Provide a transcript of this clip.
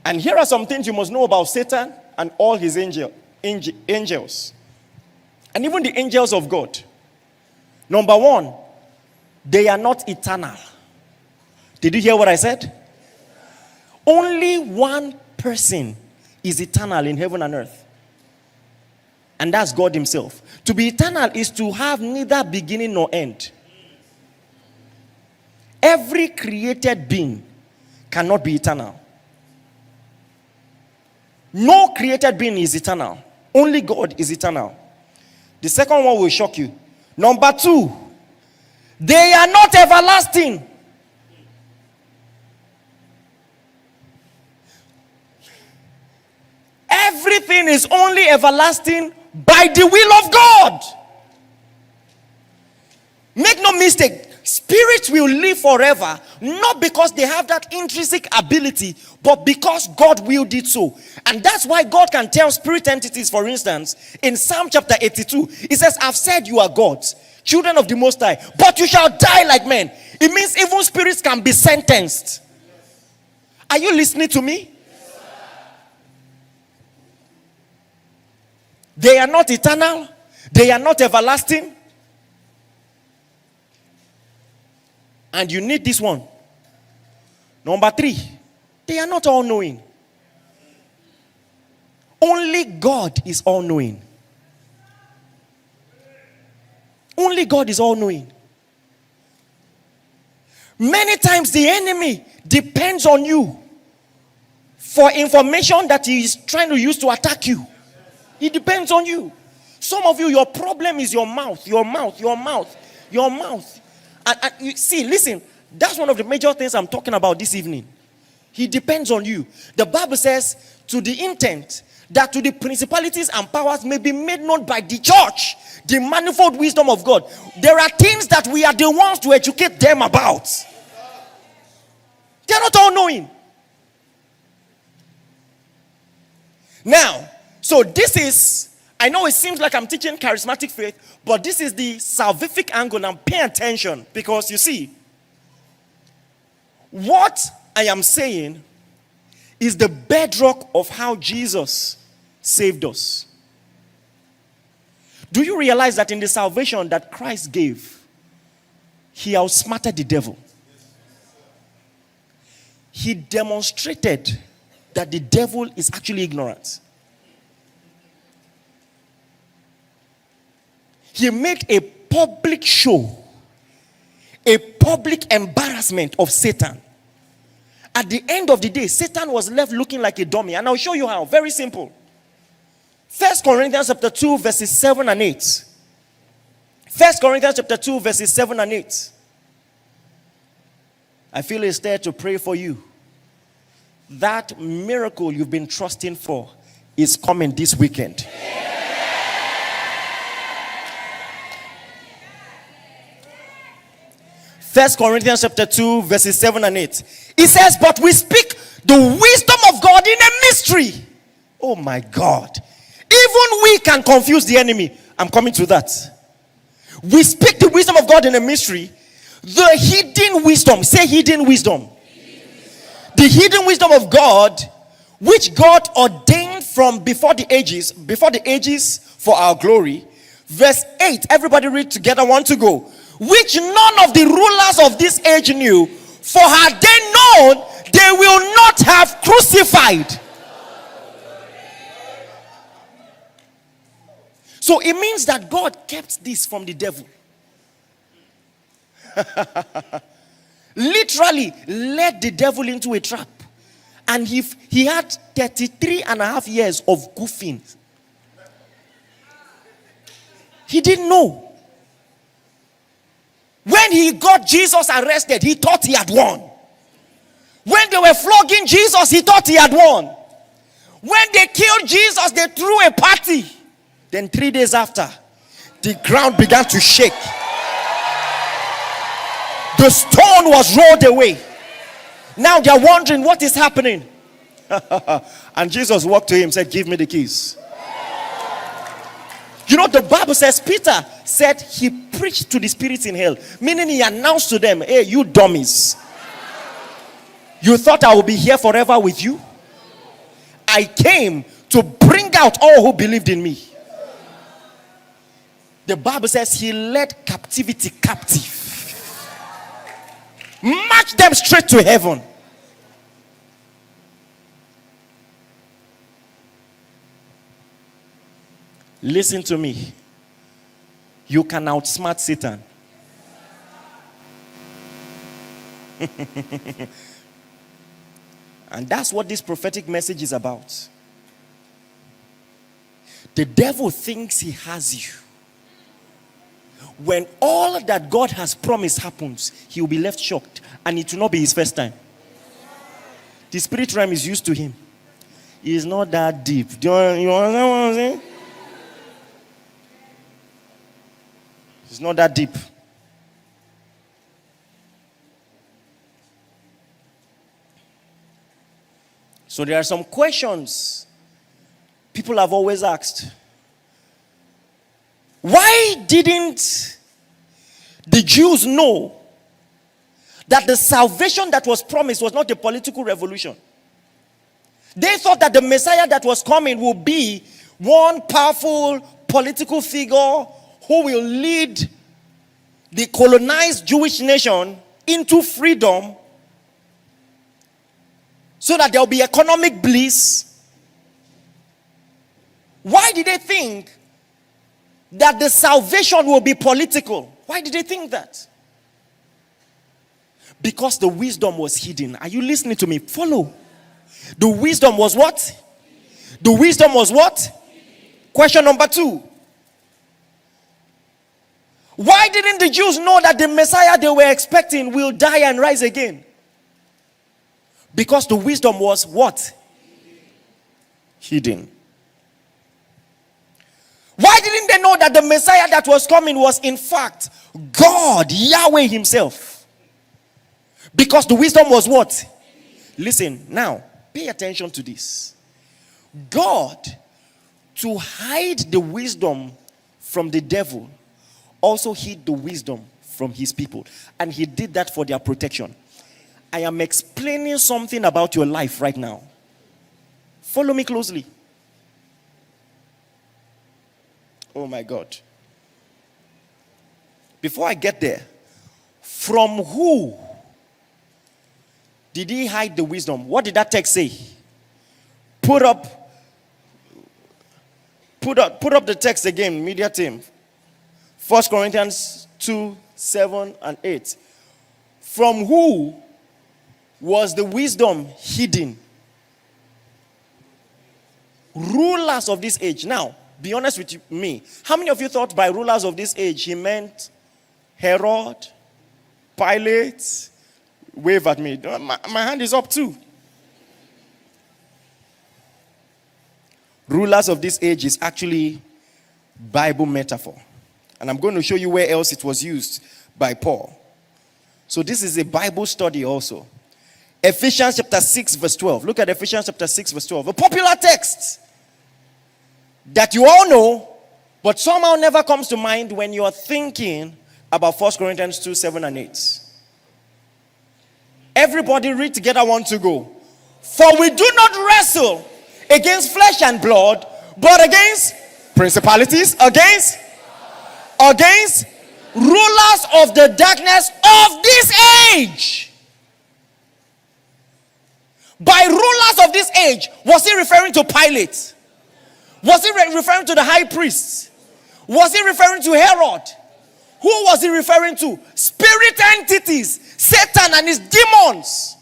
And here are some things you must know about Satan and all his angels. And even the angels of God. Number one, they are not eternal. Did you hear what I said? Only one person is eternal in heaven and earth. And that's God himself. To be eternal is to have neither beginning nor end. Every created being cannot be eternal. No created being is eternal. Only God is eternal. The second one will shock you. Number two, they are not everlasting. Everything is only everlasting by the will of God. Make no mistake, spirits will live forever, not because they have that intrinsic ability, but because God willed it so. And that's why God can tell spirit entities, for instance, in Psalm chapter 82, he says, I've said you are gods, children of the Most High, but you shall die like men. It means even spirits can be sentenced. Are you listening to me? They are not eternal. They are not everlasting. And you need this one. Number three, they are not all-knowing. Only God is all-knowing. Only God is all-knowing. Many times the enemy depends on you for information that he is trying to use to attack you. It depends on you. Some of you, your problem is your mouth. And you see, listen, that's one of the major things I'm talking about this evening. He depends on you. The Bible says, to the intent that to the principalities and powers may be made known by the church, the manifold wisdom of God. There are things that we are the ones to educate them about. They're not all knowing. Now, so this is, I know it seems like I'm teaching charismatic faith, but this is the salvific angle. Now pay attention, because you see, what I am saying is the bedrock of how Jesus saved us. Do you realize that in the salvation that Christ gave, he outsmarted the devil? He demonstrated that the devil is actually ignorant. He made a public show, a public embarrassment of Satan. At the end of the day, Satan was left looking like a dummy. And I'll show you how. Very simple. 1 Corinthians chapter 2, verses 7 and 8. 1 Corinthians chapter 2, verses 7 and 8. I feel it's there to pray for you. That miracle you've been trusting for is coming this weekend. 1 Corinthians chapter 2, verses 7 and 8. It says, but we speak the wisdom of God in a mystery. Oh my God. Even we can confuse the enemy. I'm coming to that. We speak the wisdom of God in a mystery. The hidden wisdom. Say hidden wisdom. The hidden wisdom of God, which God ordained from before the ages for our glory. Verse 8. Everybody read together. 1 to go. Which none of the rulers of this age knew, for had they known, they will not have crucified. So it means that God kept this from the devil. Literally led the devil into a trap. And he had 33 and a half years of goofing. He didn't know. When he got Jesus arrested, he thought he had won. When they were flogging Jesus, he thought he had won. When they killed Jesus, they threw a party. Then 3 days after, the ground began to shake. The stone was rolled away. Now they're wondering what is happening. And Jesus walked to him and said, give me the keys. You know, the Bible says Peter said he preached to the spirits in hell, meaning he announced to them, hey, you dummies, you thought I will be here forever with you? I came to bring out all who believed in me. The Bible says he led captivity captive, marched them straight to heaven. Listen to me. You can outsmart Satan. And that's what this prophetic message is about. The devil thinks he has you. When all that God has promised happens, he will be left shocked, and it will not be his first time. The spirit realm is used to him. He is not that deep. Do you understand what I'm saying? It's not that deep. So there are some questions people have always asked. Why didn't the Jews know that the salvation that was promised was not a political revolution? They thought that the Messiah that was coming would be one powerful political figure who will lead the colonized Jewish nation into freedom so that there will be economic bliss. Why did they think that the salvation will be political? Why did they think that? Because the wisdom was hidden. Are you listening to me? Follow. The wisdom was what? The wisdom was what? Question number 2. Why didn't the Jews know that the Messiah they were expecting will die and rise again? Because the wisdom was what? Hidden. Why didn't they know that the Messiah that was coming was in fact God, Yahweh himself? Because the wisdom was what? Listen, now, pay attention to this. God, to hide the wisdom from the devil, also hid the wisdom from his people. And he did that for their protection. I am explaining something about your life right now. Follow me closely. Oh my God. Before I get there, from who did he hide the wisdom? What did that text say? Put up the text again, media team. 1 Corinthians 2, 7 and 8. From who was the wisdom hidden? Rulers of this age. Now, be honest with me. How many of you thought by rulers of this age he meant Herod, Pilate? Wave at me. My hand is up too. Rulers of this age is actually Bible metaphor. And I'm going to show you where else it was used by Paul. So this is a Bible study also. Ephesians chapter 6 verse 12. Look at Ephesians chapter 6 verse 12. A popular text that you all know, but somehow never comes to mind when you're thinking about 1 Corinthians 2, 7 and 8. Everybody read together, 1 to go. For we do not wrestle against flesh and blood, but against principalities, against rulers of the darkness of this age. By rulers of this age, was he referring to Pilate? Was he referring to the high priests? Was he referring to Herod? Who was he referring to? Spirit entities, Satan and his demons.